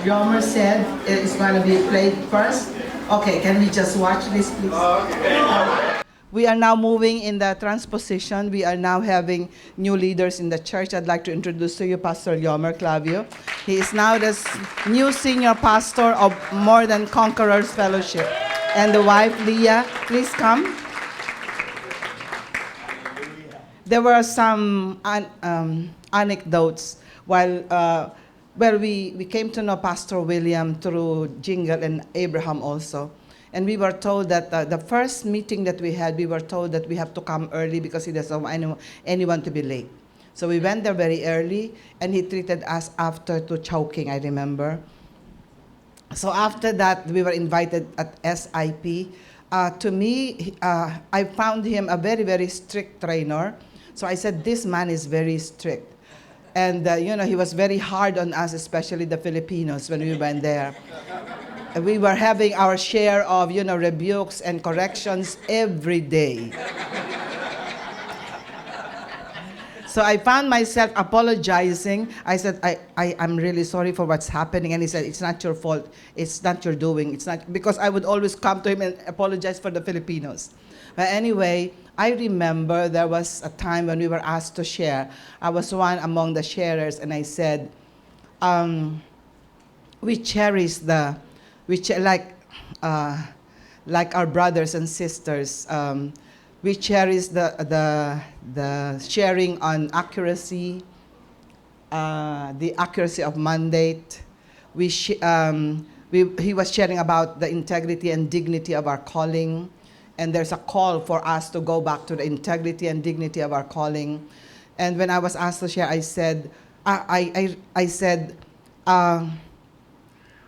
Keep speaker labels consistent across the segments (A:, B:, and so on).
A: Yomer said it's going to be played first. Okay, can we just watch this, please? We are now moving in the transposition. We are now having new leaders in the church. I'd like to introduce to you Pastor Yomer Clavio. He is now the new senior pastor of More Than Conquerors Fellowship. And the wife, Leah, please come. There were some anecdotes while we came to know Pastor William through Jingle and Abraham also. And we were told that the first meeting that we had, we were told that we have to come early because he doesn't want anyone to be late. So we went there very early, and he treated us after to choking, I remember. So after that, we were invited at SIP. To me, I found him a very, very strict trainer. So I said, this man is very strict. And, he was very hard on us, especially the Filipinos, when we went there. We were having our share of, rebukes and corrections every day. So I found myself apologizing. I said, I'm really sorry for what's happening. And he said, it's not your fault. It's not your doing. It's not, because I would always come to him and apologize for the Filipinos. But anyway, I remember there was a time when we were asked to share. I was one among the sharers, and I said, we cherish like our brothers and sisters. We cherish the sharing on accuracy, the accuracy of mandate. He was sharing about the integrity and dignity of our calling. And there's a call for us to go back to the integrity and dignity of our calling. And when I was asked to share, I said,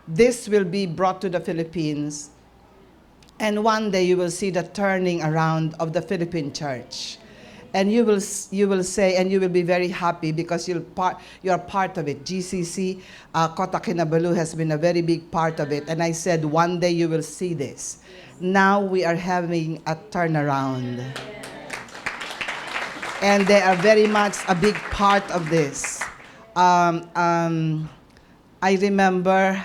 A: this will be brought to the Philippines, and one day you will see the turning around of the Philippine church. And you will say, and you will be very happy because you're part of it. GCC, Kota Kinabalu has been a very big part of it. And I said, one day you will see this. Now we are having a turnaround. And they are very much a big part of this. I remember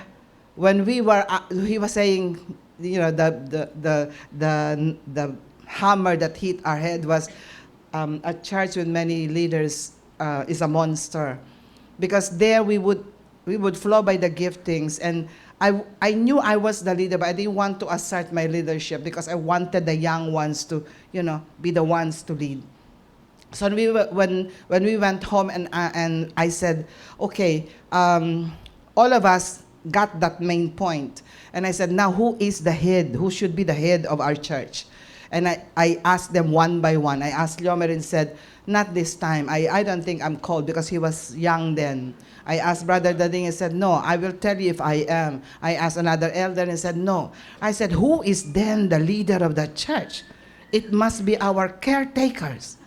A: when he was saying, the hammer that hit our head was a church with many leaders is a monster, because there we would flow by the giftings, and I knew I was the leader, but I didn't want to assert my leadership because I wanted the young ones to be the ones to lead. So when we went home, and I said, okay, all of us got that main point. And I said, now who is the head? Who should be the head of our church? And I asked them one by one. I asked Liomer and said, not this time. I don't think I'm called, because he was young then. I asked Brother Dading and said, no, I will tell you if I am. I asked another elder and said, no. I said, who is then the leader of the church? It must be our caretakers.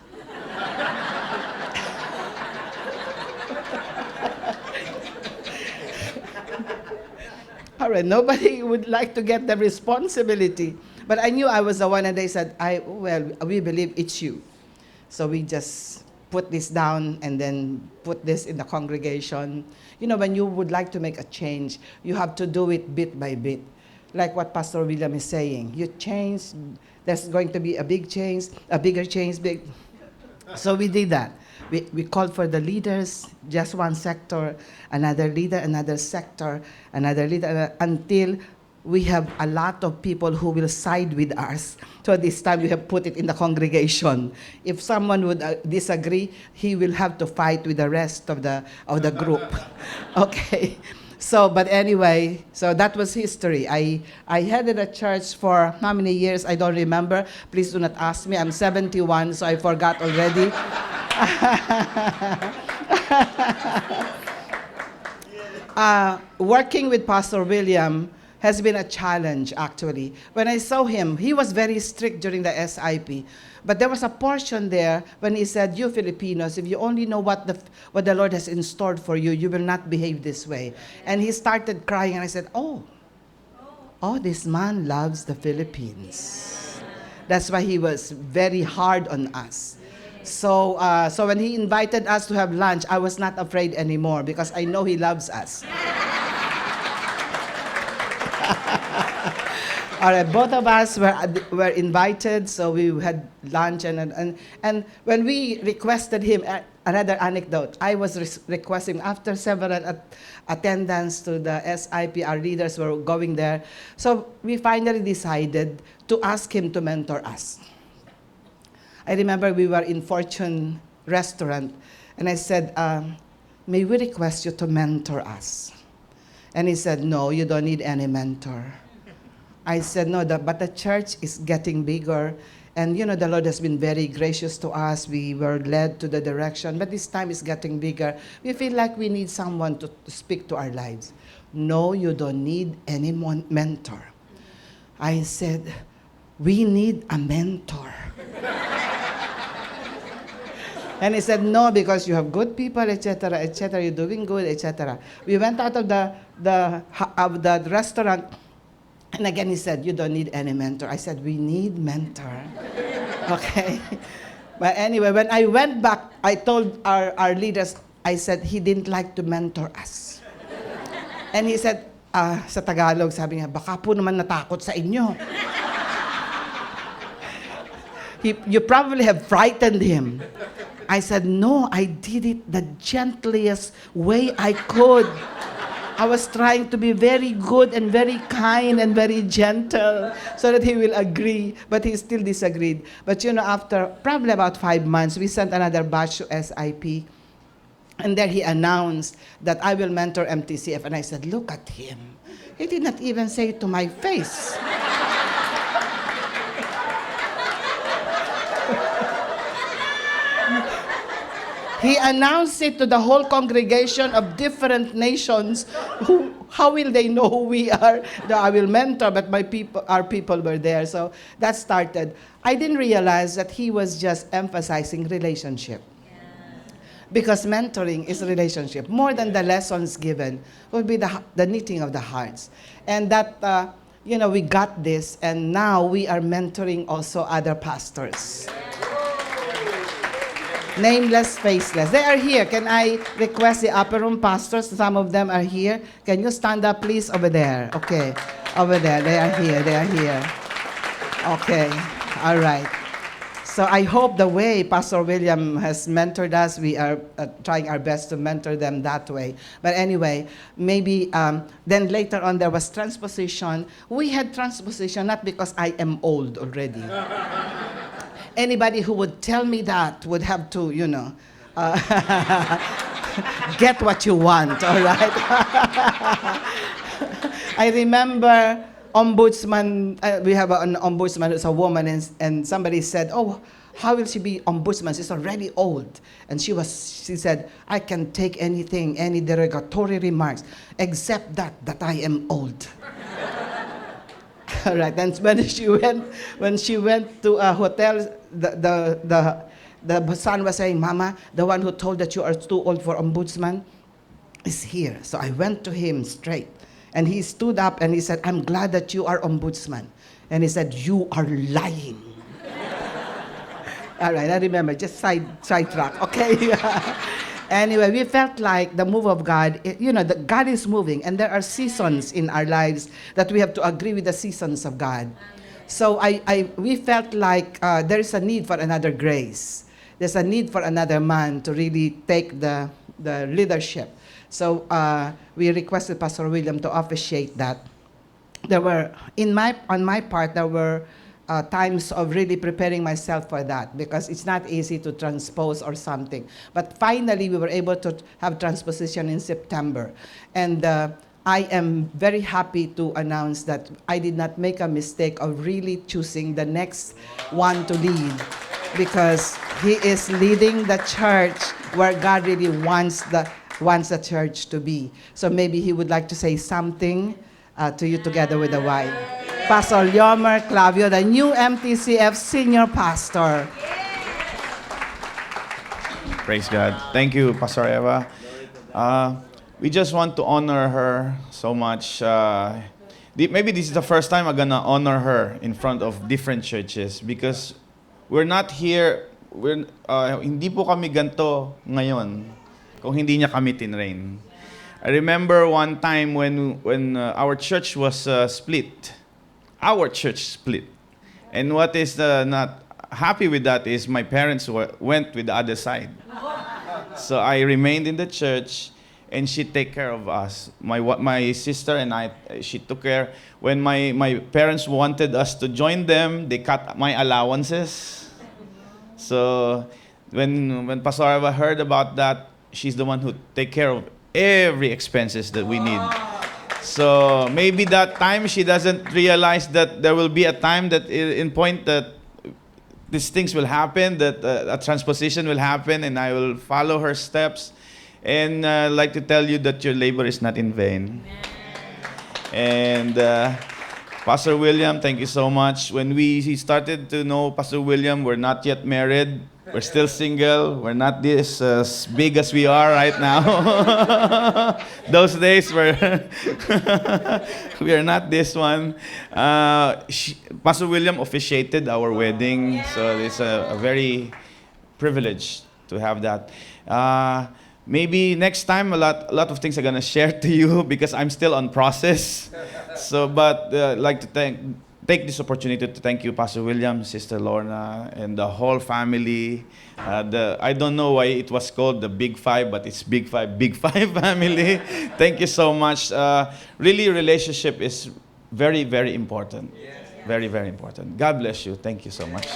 A: All right, nobody would like to get the responsibility. But I knew I was the one, and they said, we believe it's you. So we just put this down and then put this in the congregation. When you would like to make a change, you have to do it bit by bit. Like what Pastor William is saying. You change, there's going to be a big change, a bigger change. So we did that. We called for the leaders, just one sector, another leader, another sector, another leader, until we have a lot of people who will side with us. So this time we have put it in the congregation. If someone would disagree, he will have to fight with the rest of the group. Okay. So, but anyway, so that was history. I headed a church for how many years? I don't remember. Please do not ask me. I'm 71, so I forgot already. Working with Pastor William has been a challenge, actually. When I saw him, he was very strict during the SIP. But there was a portion there when he said, you Filipinos, if you only know what the Lord has in store for you, you will not behave this way. And he started crying, and I said, oh, this man loves the Philippines. That's why he was very hard on us. So when he invited us to have lunch, I was not afraid anymore because I know he loves us. All right, both of us were invited, so we had lunch and when we requested him, another anecdote, I was requesting after several attendance to the SIP, our leaders were going there, so we finally decided to ask him to mentor us. I remember we were in Fortune restaurant, and I said, may we request you to mentor us? And he said, no, you don't need any mentor. I said, no, but the church is getting bigger. And, the Lord has been very gracious to us. We were led to the direction, but this time it's getting bigger. We feel like we need someone to speak to our lives. No, you don't need any mentor. I said, we need a mentor. And he said, no, because you have good people, etc., etc., you're doing good, etc. We went out of the restaurant, and again he said, you don't need any mentor. I said, we need mentor. Okay? But anyway, when I went back, I told our leaders, I said, he didn't like to mentor us. And he said, sa Tagalog, sabi niya, baka po naman natakot sa inyo. You probably have frightened him. I said, no, I did it the gentlest way I could. I was trying to be very good and very kind and very gentle so that he will agree, but he still disagreed. But after probably about 5 months, we sent another batch to SIP, and there he announced that I will mentor MTCF, and I said, look at him. He did not even say it to my face. He announced it to the whole congregation of different nations. How will they know who we are? I will mentor, but our people were there. So that started. I didn't realize that he was just emphasizing relationship. Because mentoring is relationship. More than the lessons given would be the knitting of the hearts. And that, we got this, and now we are mentoring also other pastors. Nameless, faceless. They are here. Can I request the upper room pastors? Some of them are here. Can you stand up, please, over there? Okay. Over there. They are here. They are here. Okay. All right. So I hope the way Pastor William has mentored us, we are trying our best to mentor them that way. But anyway, maybe then later on there was transposition. We had transposition not because I am old already. Anybody who would tell me that would have to, get what you want, all right? I remember ombudsman, we have an ombudsman who's a woman, and somebody said, oh, how will she be ombudsman? She's already old. And she said, I can take anything, any derogatory remarks, except that I am old. All right, and when she went to a hotel, the son was saying, Mama, the one who told that you are too old for ombudsman is here. So I went to him straight, and he stood up and he said, I'm glad that you are ombudsman. And he said, you are lying. All right, I remember, just sidetrack, okay? Anyway, we felt like the move of God, God is moving, and there are seasons in our lives that we have to agree with the seasons of God. So we felt like there is a need for another grace. There's a need for another man to really take the leadership. So we requested Pastor William to officiate that. There were, on my part, there were times of really preparing myself for that, because it's not easy to transpose or something. But finally, we were able to have transposition in September. And I am very happy to announce that I did not make a mistake of really choosing the next one to lead, because he is leading the church where God really wants the church to be. So maybe he would like to say something to you together with the wife. Pastor Yomer Clavio, the new MTCF senior pastor.
B: Praise God. Thank you, Pastor Eva. We just want to honor her so much. Maybe this is the first time I'm gonna honor her in front of different churches, because we're not here, hindi po kami ganito ngayon kung hindi niya kami tinrain. I remember one time when our church was split. Our church split. And what is not happy with that is my parents went with the other side. So I remained in the church, and she take care of us. My sister and I, she took care. When my parents wanted us to join them, they cut my allowances. So when Pastor Eva heard about that, she's the one who take care of every expenses that we need. So maybe that time she doesn't realize that there will be a time that in point that these things will happen, that a transposition will happen, and I will follow her steps. And I'd like to tell you that your labor is not in vain. And Pastor William, thank you so much. When we started to know Pastor William, we're not yet married. We're still single. We're not this as big as we are right now. Those days we are not this one. Pastor William officiated our wedding, so it's a very privilege to have that. Maybe next time a lot of things I'm gonna share to you because I'm still on process. So, but I'd like to take this opportunity to thank you, Pastor William, Sister Lorna, and the whole family. I don't know why it was called the Big Five, but it's Big Five family. Thank you so much. Really, relationship is very, very important. Very, very important. God bless you. Thank you so much.